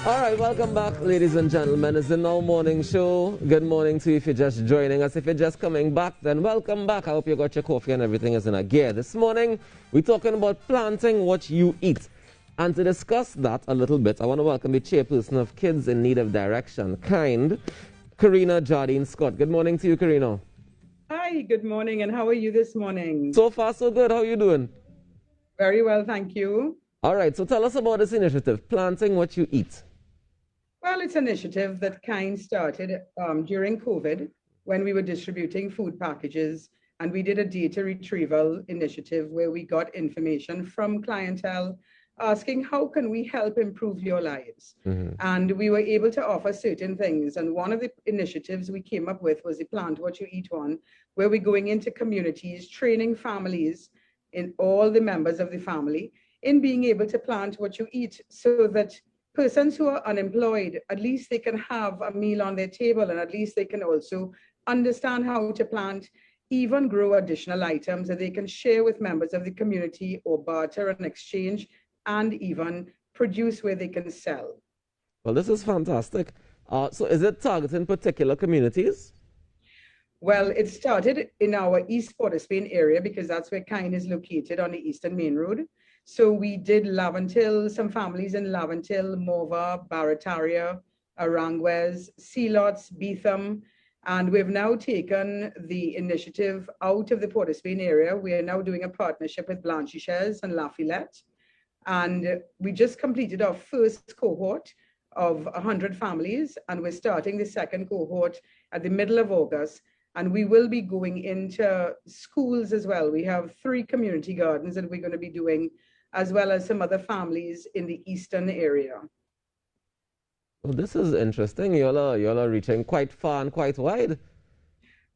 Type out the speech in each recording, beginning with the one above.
All right, welcome back, ladies and gentlemen. It's the Now Morning Show. Good morning to you if you're just joining us. If you're just coming back, then welcome back. I hope you got your coffee and everything is in a gear. This morning, we're talking about planting what you eat. And to discuss that a little bit, I want to welcome the chairperson of Kids in Need of Direction, KIND, Karina Jardine Scott. Good morning to you, Karina. Hi, good morning, and how are you this morning? So far, so good. How are you doing? Very well, thank you. All right, so tell us about this initiative, Planting What You Eat. Well, it's an initiative that KIND started during COVID when we were distributing food packages, and we did a data retrieval initiative where we got information from clientele asking how can we help improve your lives. And we were able to offer certain things. And one of the initiatives we came up with was the Plant What You Eat one, where we're going into communities, training families in all the members of the family in being able to plant what you eat so that persons who are unemployed, at least they can have a meal on their table, and at least they can also understand how to plant, even grow additional items that they can share with members of the community or barter and exchange, and even produce where they can sell. Well, this is fantastic. So is it targeting particular communities? Well, it started in our East Port of Spain area because that's where KIND is located on the Eastern Main Road. So we did Laventille, some families in Laventille, Morva, Barataria, Aranguez, Sealots, Beetham, and we've now taken the initiative out of the Port of Spain area. We are now doing a partnership with Blanchisseuse and La Fillette. And we just completed our first cohort of 100 families, and we're starting the second cohort at the middle of August. And we will be going into schools as well. We have 3 community gardens that we're going to be doing, as well as some other families in the eastern area. Well, this is interesting. Y'all are reaching quite far and quite wide.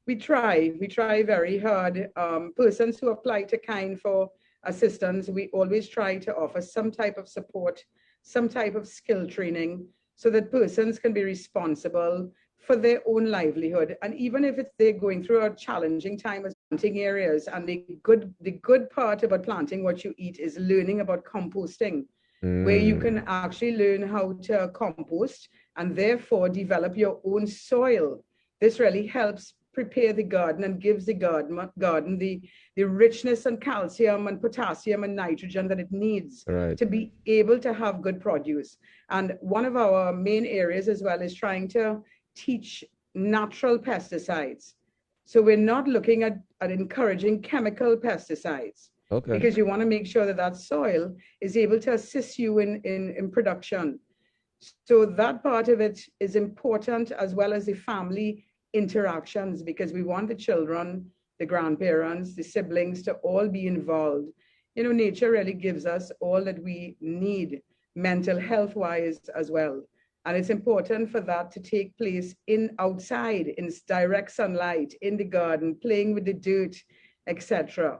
We try very hard. Persons who apply to KIND for assistance, we always try to offer some type of support, some type of skill training, so that persons can be responsible for their own livelihood. And even if they're going through a challenging time as planting areas, and the good part about planting what you eat is learning about composting, where you can actually learn how to compost and therefore develop your own soil. This really helps prepare the garden and gives the garden the richness and calcium and potassium and nitrogen that it needs to be able to have good produce. And one of our main areas as well is trying to teach natural pesticides. So we're not looking at encouraging chemical pesticides, because you want to make sure that that soil is able to assist you in production. So that part of it is important, as well as the family interactions, because we want the children, the grandparents, the siblings to all be involved. You know, nature really gives us all that we need, mental health wise as well. And it's important for that to take place outside, in direct sunlight, in the garden, playing with the dirt, etc.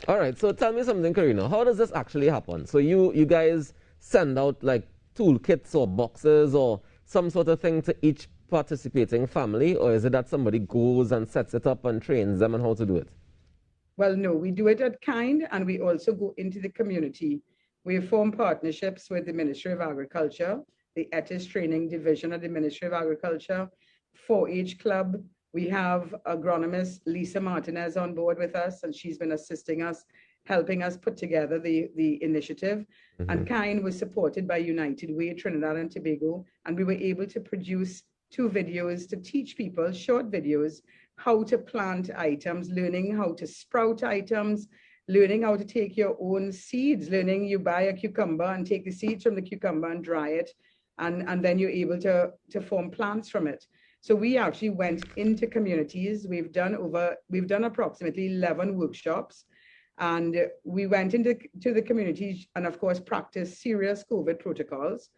All right, so tell me something, Karina. How does this actually happen? So you guys send out like toolkits or boxes or some sort of thing to each participating family, or is it that somebody goes and sets it up and trains them on how to do it? Well, no, we do it at KIND, and we also go into the community. We form partnerships with the Ministry of Agriculture, the ETIS Training Division of the Ministry of Agriculture, 4-H Club. We have agronomist Lisa Martinez on board with us, and she's been assisting us, helping us put together the initiative. And KIND was supported by United Way, Trinidad and Tobago, and we were able to produce 2 videos to teach people, short videos, how to plant items, learning how to sprout items, learning how to take your own seeds, learning you buy a cucumber and take the seeds from the cucumber and dry it, and then you're able to form plants from it. So we actually went into communities. We've done approximately 11 workshops, and we went into the communities and of course practiced serious COVID protocols.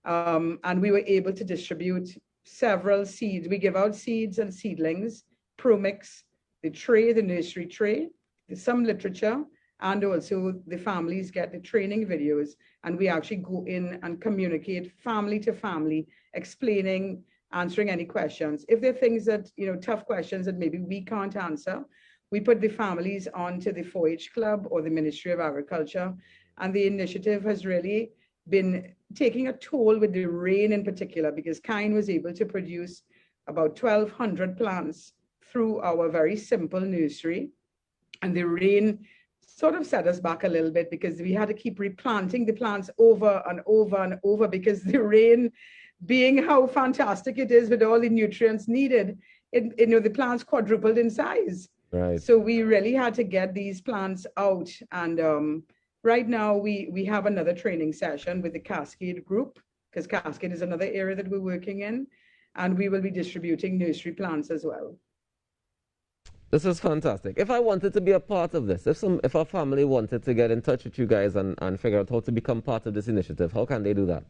And we were able to distribute several seeds. We give out seeds and seedlings, ProMix, the tray, the nursery tray, some literature, and also the families get the training videos, and we actually go in and communicate family to family, explaining, answering any questions. If there are things that, tough questions that maybe we can't answer, we put the families onto the 4-H Club or the Ministry of Agriculture, and the initiative has really been taking a toll with the rain in particular, because Kind was able to produce about 1,200 plants through our very simple nursery. And the rain sort of set us back a little bit because we had to keep replanting the plants over and over and over, because the rain, being how fantastic it is with all the nutrients needed, the plants quadrupled in size. Right. So we really had to get these plants out. And right now we have another training session with the Cascade group, because Cascade is another area that we're working in, and we will be distributing nursery plants as well. This is fantastic. If I wanted to be a part of this, if a family wanted to get in touch with you guys and figure out how to become part of this initiative, how can they do that?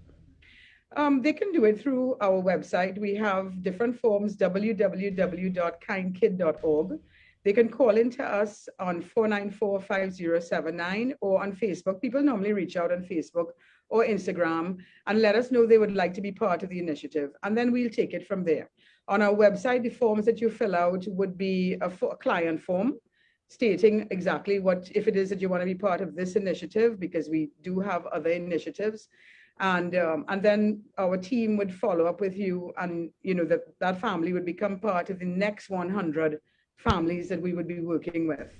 They can do it through our website. We have different forms, www.kindkid.org. They can call into us on 494-5079 or on Facebook. People normally reach out on Facebook or Instagram and let us know they would like to be part of the initiative, and then we'll take it from there. On our website, the forms that you fill out would be a client form stating exactly if it is that you want to be part of this initiative, because we do have other initiatives. And then our team would follow up with you, and that family would become part of the next 100 families that we would be working with.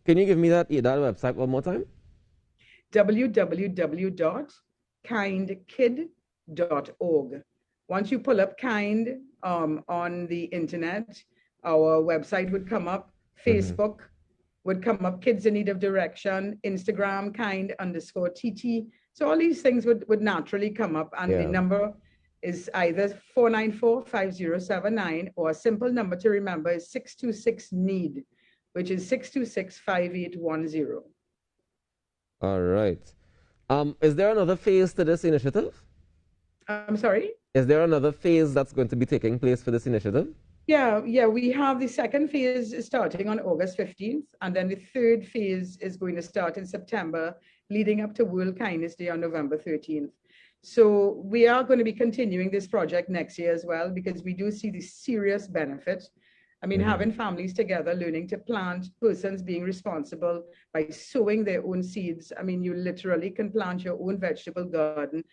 Can you give me that website one more time? www.kindkid.org. Once you pull up Kind on the internet, our website would come up, Facebook would come up, Kids in Need of Direction, Instagram, kind_TT. So all these things would naturally come up, and the number is either 494-5079, or a simple number to remember is 626-NEED, which is 626-5810. All right. Is there another phase to this initiative? I'm sorry? Is there another phase that's going to be taking place for this initiative? Yeah, we have the second phase starting on August 15th, and then the third phase is going to start in September, leading up to World Kindness Day on November 13th. So we are going to be continuing this project next year as well, because we do see the serious benefit. I mean, having families together, learning to plant, persons being responsible by sowing their own seeds. I mean, you literally can plant your own vegetable garden,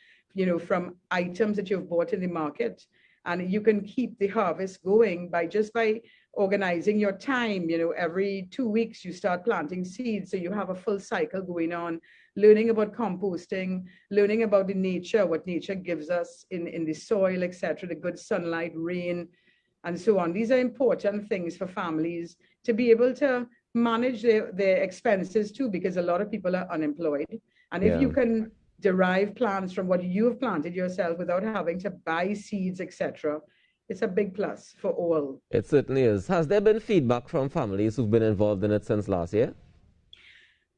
from items that you've bought in the market. And you can keep the harvest going by organizing your time. Every 2 weeks you start planting seeds, so you have a full cycle going on, learning about composting, learning about the nature, what nature gives us in the soil, etc., the good sunlight, rain, and so on. These are important things for families to be able to manage their expenses too, because a lot of people are unemployed. And if you can derive plants from what you've planted yourself without having to buy seeds, etc., it's a big plus for all. It certainly is. Has there been feedback from families who've been involved in it since last year?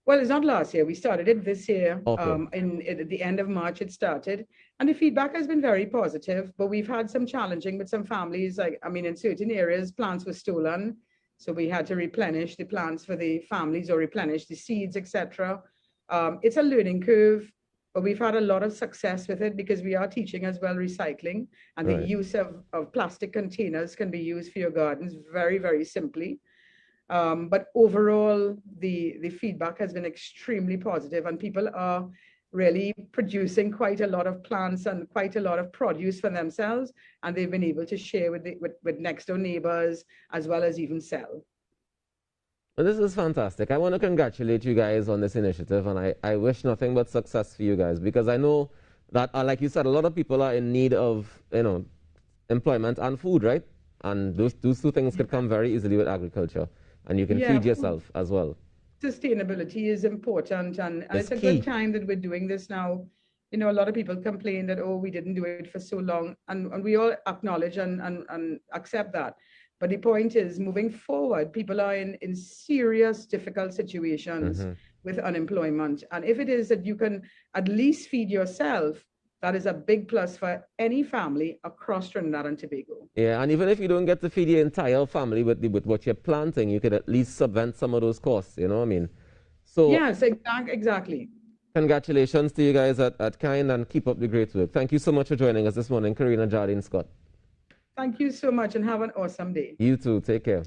Well, it's not last year. We started it this year. Okay. At the end of March, it started. And the feedback has been very positive, but we've had some challenging with some families. In certain areas, plants were stolen. So we had to replenish the plants for the families, or replenish the seeds, etc. It's a learning curve, but we've had a lot of success with it, because we are teaching as well recycling, and the use of plastic containers can be used for your gardens very, very simply. But overall, the feedback has been extremely positive, and people are really producing quite a lot of plants and quite a lot of produce for themselves, and they've been able to share with next door neighbors, as well as even sell. Well, this is fantastic. I want to congratulate you guys on this initiative, and I wish nothing but success for you guys, because I know that, like you said, a lot of people are in need of employment and food, right? And those two things could come very easily with agriculture, and you can feed yourself as well. Sustainability is important, and it's a good time that we're doing this now. A lot of people complain that, we didn't do it for so long, and we all acknowledge and accept that. But the point is, moving forward, people are in serious, difficult situations with unemployment. And if it is that you can at least feed yourself, that is a big plus for any family across Trinidad and Tobago. Yeah, and even if you don't get to feed your entire family with what you're planting, you could at least subvent some of those costs, So yes, exactly. Congratulations to you guys at Kind, and keep up the great work. Thank you so much for joining us this morning, Karina Jardine Scott. Thank you so much, and have an awesome day. You too. Take care.